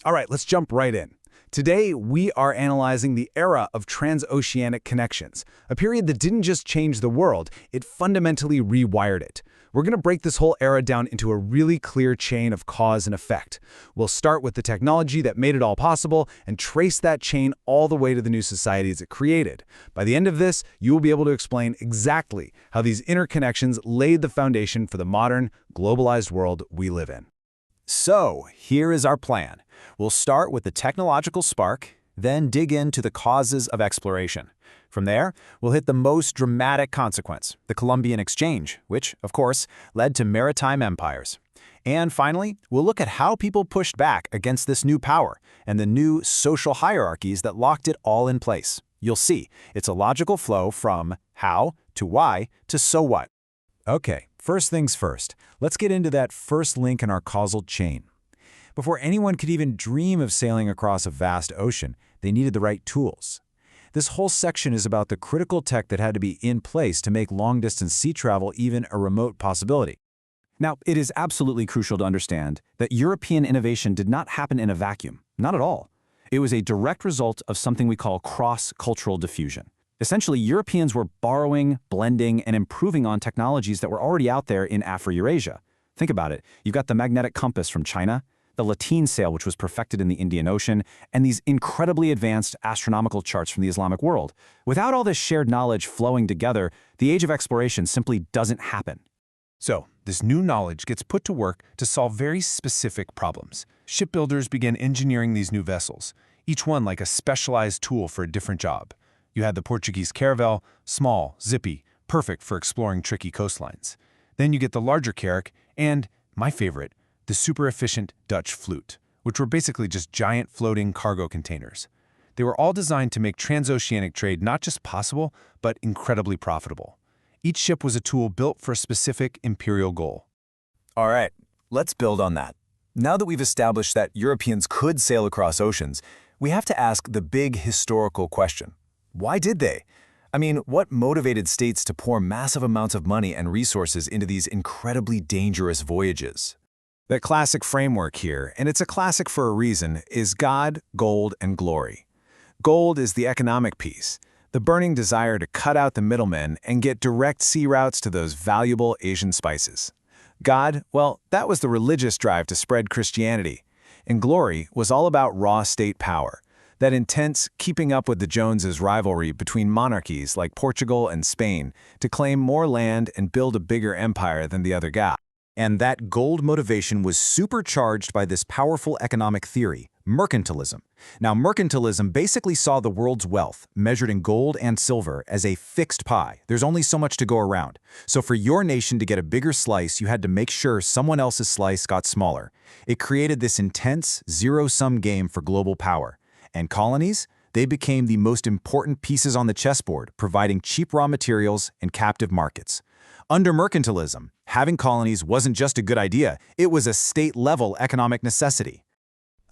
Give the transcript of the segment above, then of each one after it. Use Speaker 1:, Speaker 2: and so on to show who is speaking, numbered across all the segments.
Speaker 1: All right, let's jump right in. Today, we are analyzing the era of transoceanic connections, a period that didn't just change the world, it fundamentally rewired it. We're going to break this whole era down into a really clear chain of cause and effect. We'll start with the technology that made it all possible and trace that chain all the way to the new societies it created. By the end of this, you will be able to explain exactly how these interconnections laid the foundation for the modern, globalized world we live in.
Speaker 2: So, here is our plan. We'll start with the technological spark, then dig into the causes of exploration. From there, we'll hit the most dramatic consequence, the Columbian Exchange, which, of course, led to maritime empires. And finally, we'll look at how people pushed back against this new power and the new social hierarchies that locked it all in place. You'll see, it's a logical flow from how to why to so what.
Speaker 3: Okay, first things first, let's get into that first link in our causal chain. Before anyone could even dream of sailing across a vast ocean, they needed the right tools. This whole section is about the critical tech that had to be in place to make long-distance sea travel even a remote possibility.
Speaker 2: Now, it is absolutely crucial to understand that European innovation did not happen in a vacuum, not at all. It was a direct result of something we call cross-cultural diffusion. Essentially, Europeans were borrowing, blending, and improving on technologies that were already out there in Afro-Eurasia. Think about it. You've got the magnetic compass from China, the lateen sail, which was perfected in the Indian Ocean, and these incredibly advanced astronomical charts from the Islamic world. Without all this shared knowledge flowing together, the age of exploration simply doesn't happen.
Speaker 4: So, this new knowledge gets put to work to solve very specific problems. Shipbuilders began engineering these new vessels, each one like a specialized tool for a different job. You had the Portuguese caravel, small, zippy, perfect for exploring tricky coastlines. Then you get the larger carrack and, my favorite, the super-efficient Dutch flute, which were basically just giant floating cargo containers. They were all designed to make transoceanic trade not just possible, but incredibly profitable. Each ship was a tool built for a specific imperial goal.
Speaker 2: All right, let's build on that. Now that we've established that Europeans could sail across oceans, we have to ask the big historical question. Why did they? I mean, what motivated states to pour massive amounts of money and resources into these incredibly dangerous voyages?
Speaker 3: The classic framework here, and it's a classic for a reason, is God, gold, and glory. Gold is the economic piece, the burning desire to cut out the middlemen and get direct sea routes to those valuable Asian spices. God, well, that was the religious drive to spread Christianity. And glory was all about raw state power, that intense keeping up with the Joneses rivalry between monarchies like Portugal and Spain to claim more land and build a bigger empire than the other guy.
Speaker 2: And that gold motivation was supercharged by this powerful economic theory, mercantilism. Now, mercantilism basically saw the world's wealth, measured in gold and silver, as a fixed pie. There's only so much to go around. So for your nation to get a bigger slice, you had to make sure someone else's slice got smaller. It created this intense, zero-sum game for global power. And colonies? They became the most important pieces on the chessboard, providing cheap raw materials and captive markets. Under mercantilism, having colonies wasn't just a good idea, it was a state-level economic necessity.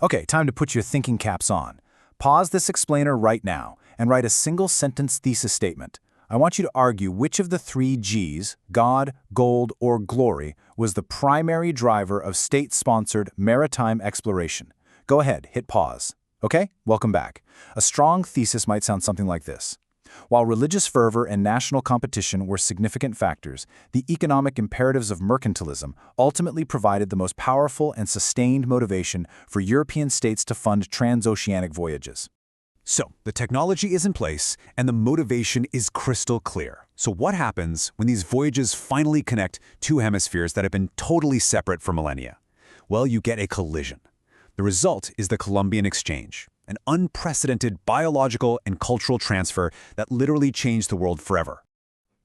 Speaker 2: Okay, time to put your thinking caps on. Pause this explainer right now and write a single-sentence thesis statement. I want you to argue which of the three G's, God, gold, or glory, was the primary driver of state-sponsored maritime exploration. Go ahead, hit pause. Okay, welcome back. A strong thesis might sound something like this. While religious fervor and national competition were significant factors, the economic imperatives of mercantilism ultimately provided the most powerful and sustained motivation for European states to fund transoceanic voyages.
Speaker 3: So, the technology is in place, and the motivation is crystal clear. So what happens when these voyages finally connect two hemispheres that have been totally separate for millennia? Well, you get a collision. The result is the Columbian Exchange, an unprecedented biological and cultural transfer that literally changed the world forever.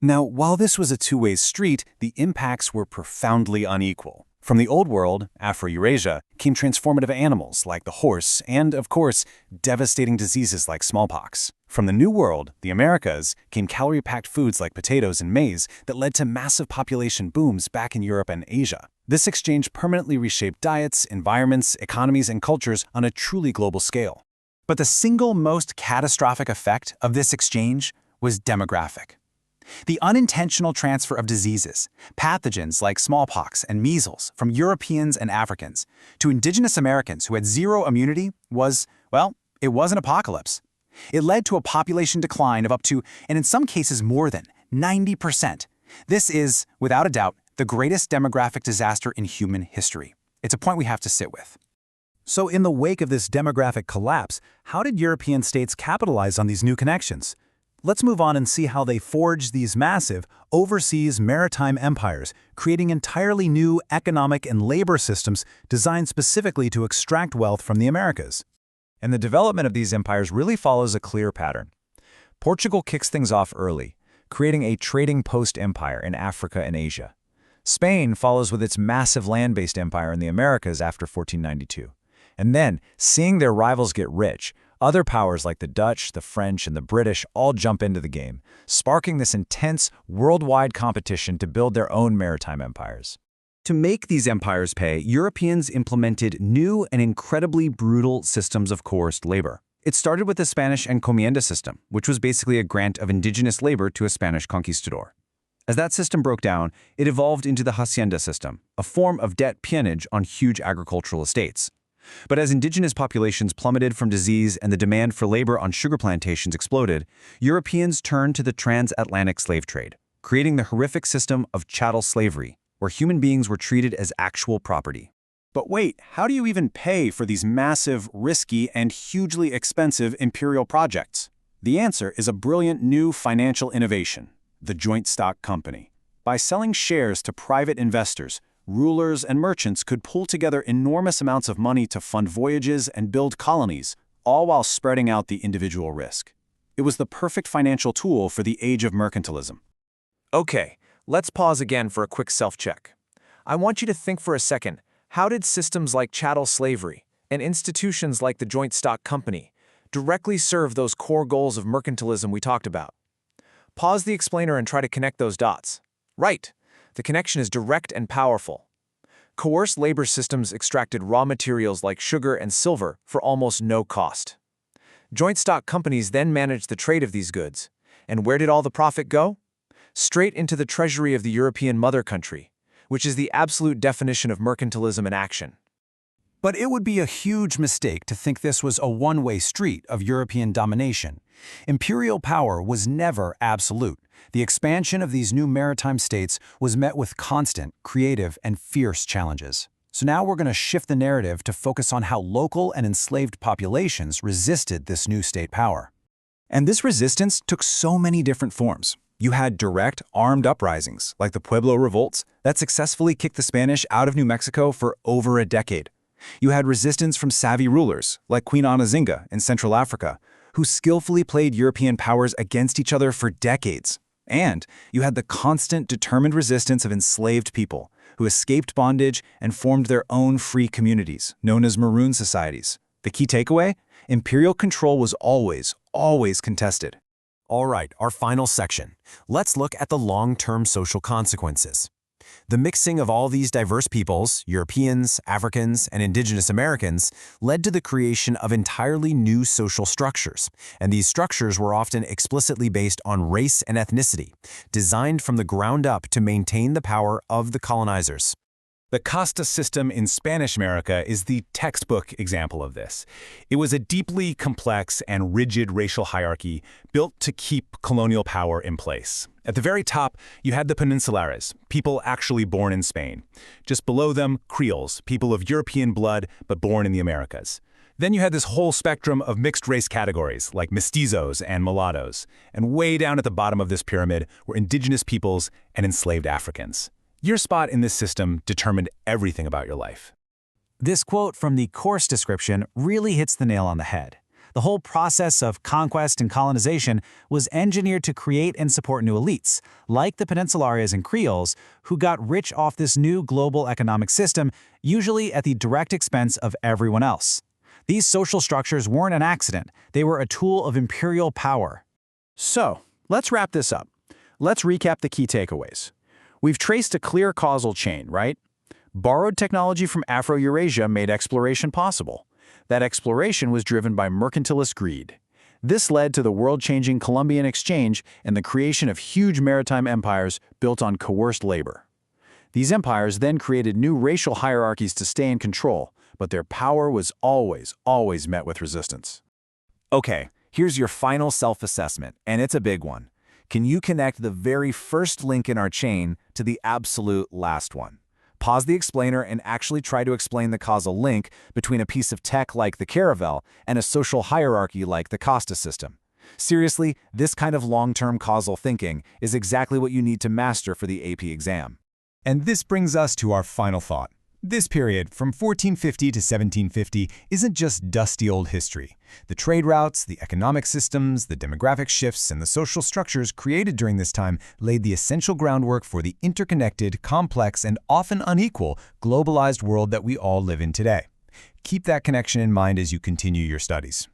Speaker 3: Now, while this was a two-way street, the impacts were profoundly unequal. From the Old World, Afro-Eurasia, came transformative animals like the horse and, of course, devastating diseases like smallpox. From the New World, the Americas, came calorie-packed foods like potatoes and maize that led to massive population booms back in Europe and Asia. This exchange permanently reshaped diets, environments, economies, and cultures on a truly global scale. But the single most catastrophic effect of this exchange was demographic.
Speaker 2: The unintentional transfer of diseases, pathogens like smallpox and measles, from Europeans and Africans to indigenous Americans who had zero immunity was, well, it was an apocalypse. It led to a population decline of up to, and in some cases more than, 90%. This is, without a doubt, the greatest demographic disaster in human history. It's a point we have to sit with.
Speaker 3: So in the wake of this demographic collapse, how did European states capitalize on these new connections? Let's move on and see how they forged these massive, overseas maritime empires, creating entirely new economic and labor systems designed specifically to extract wealth from the Americas.
Speaker 1: And the development of these empires really follows a clear pattern. Portugal kicks things off early, creating a trading post empire in Africa and Asia. Spain follows with its massive land-based empire in the Americas after 1492. And then, seeing their rivals get rich, other powers like the Dutch, the French, and the British all jump into the game, sparking this intense, worldwide competition to build their own maritime empires. To make these empires pay, Europeans implemented new and incredibly brutal systems of coerced labor. It started with the Spanish encomienda system, which was basically a grant of indigenous labor to a Spanish conquistador. As that system broke down, it evolved into the hacienda system, a form of debt peonage on huge agricultural estates. But as indigenous populations plummeted from disease and the demand for labor on sugar plantations exploded, Europeans turned to the transatlantic slave trade, creating the horrific system of chattel slavery, where human beings were treated as actual property.
Speaker 3: But wait, how do you even pay for these massive, risky, and hugely expensive imperial projects? The answer is a brilliant new financial innovation, the joint stock company. By selling shares to private investors, rulers and merchants could pull together enormous amounts of money to fund voyages and build colonies, all while spreading out the individual risk. It was the perfect financial tool for the age of mercantilism.
Speaker 5: Okay, let's pause again for a quick self-check. I want you to think for a second, how did systems like chattel slavery and institutions like the joint stock company directly serve those core goals of mercantilism we talked about? Pause the explainer and try to connect those dots. Right. The connection is direct and powerful. Coerced labor systems extracted raw materials like sugar and silver for almost no cost. Joint stock companies then managed the trade of these goods. And where did all the profit go? Straight into the treasury of the European mother country, which is the absolute definition of mercantilism in action.
Speaker 3: But it would be a huge mistake to think this was a one-way street of European domination. Imperial power was never absolute. The expansion of these new maritime states was met with constant, creative, and fierce challenges. So now we're going to shift the narrative to focus on how local and enslaved populations resisted this new state power. And this resistance took so many different forms. You had direct, armed uprisings, like the Pueblo revolts, that successfully kicked the Spanish out of New Mexico for over a decade. You had resistance from savvy rulers, like Queen Anazinga in Central Africa, who skillfully played European powers against each other for decades. And you had the constant, determined resistance of enslaved people, who escaped bondage and formed their own free communities, known as Maroon societies. The key takeaway? Imperial control was always contested.
Speaker 6: All right, our final section. Let's look at the long-term social consequences. The mixing of all these diverse peoples, Europeans, Africans, and indigenous Americans, led to the creation of entirely new social structures, and these structures were often explicitly based on race and ethnicity, designed from the ground up to maintain the power of the colonizers.
Speaker 3: The casta system in Spanish America is the textbook example of this. It was a deeply complex and rigid racial hierarchy built to keep colonial power in place. At the very top, you had the Peninsulares, people actually born in Spain. Just below them, Creoles, people of European blood but born in the Americas. Then you had this whole spectrum of mixed-race categories, like mestizos and mulattoes. And way down at the bottom of this pyramid were indigenous peoples and enslaved Africans. Your spot in this system determined everything about your life.
Speaker 2: This quote from the course description really hits the nail on the head. The whole process of conquest and colonization was engineered to create and support new elites, like the Peninsulares and Creoles, who got rich off this new global economic system, usually at the direct expense of everyone else. These social structures weren't an accident. They were a tool of imperial power.
Speaker 5: So, let's wrap this up. Let's recap the key takeaways. We've traced a clear causal chain, right? Borrowed technology from Afro-Eurasia made exploration possible. That exploration was driven by mercantilist greed.
Speaker 2: This led to the world-changing Columbian Exchange and the creation of huge maritime empires built on coerced labor. These empires then created new racial hierarchies to stay in control, but their power was always met with resistance.
Speaker 6: Okay, here's your final self-assessment, and it's a big one. Can you connect the very first link in our chain to the absolute last one? Pause the explainer and actually try to explain the causal link between a piece of tech like the Caravel and a social hierarchy like the Costa system. Seriously, this kind of long-term causal thinking is exactly what you need to master for the AP exam.
Speaker 3: And this brings us to our final thought. This period, from 1450 to 1750, isn't just dusty old history. The trade routes, the economic systems, the demographic shifts, and the social structures created during this time laid the essential groundwork for the interconnected, complex, and often unequal globalized world that we all live in today. Keep that connection in mind as you continue your studies.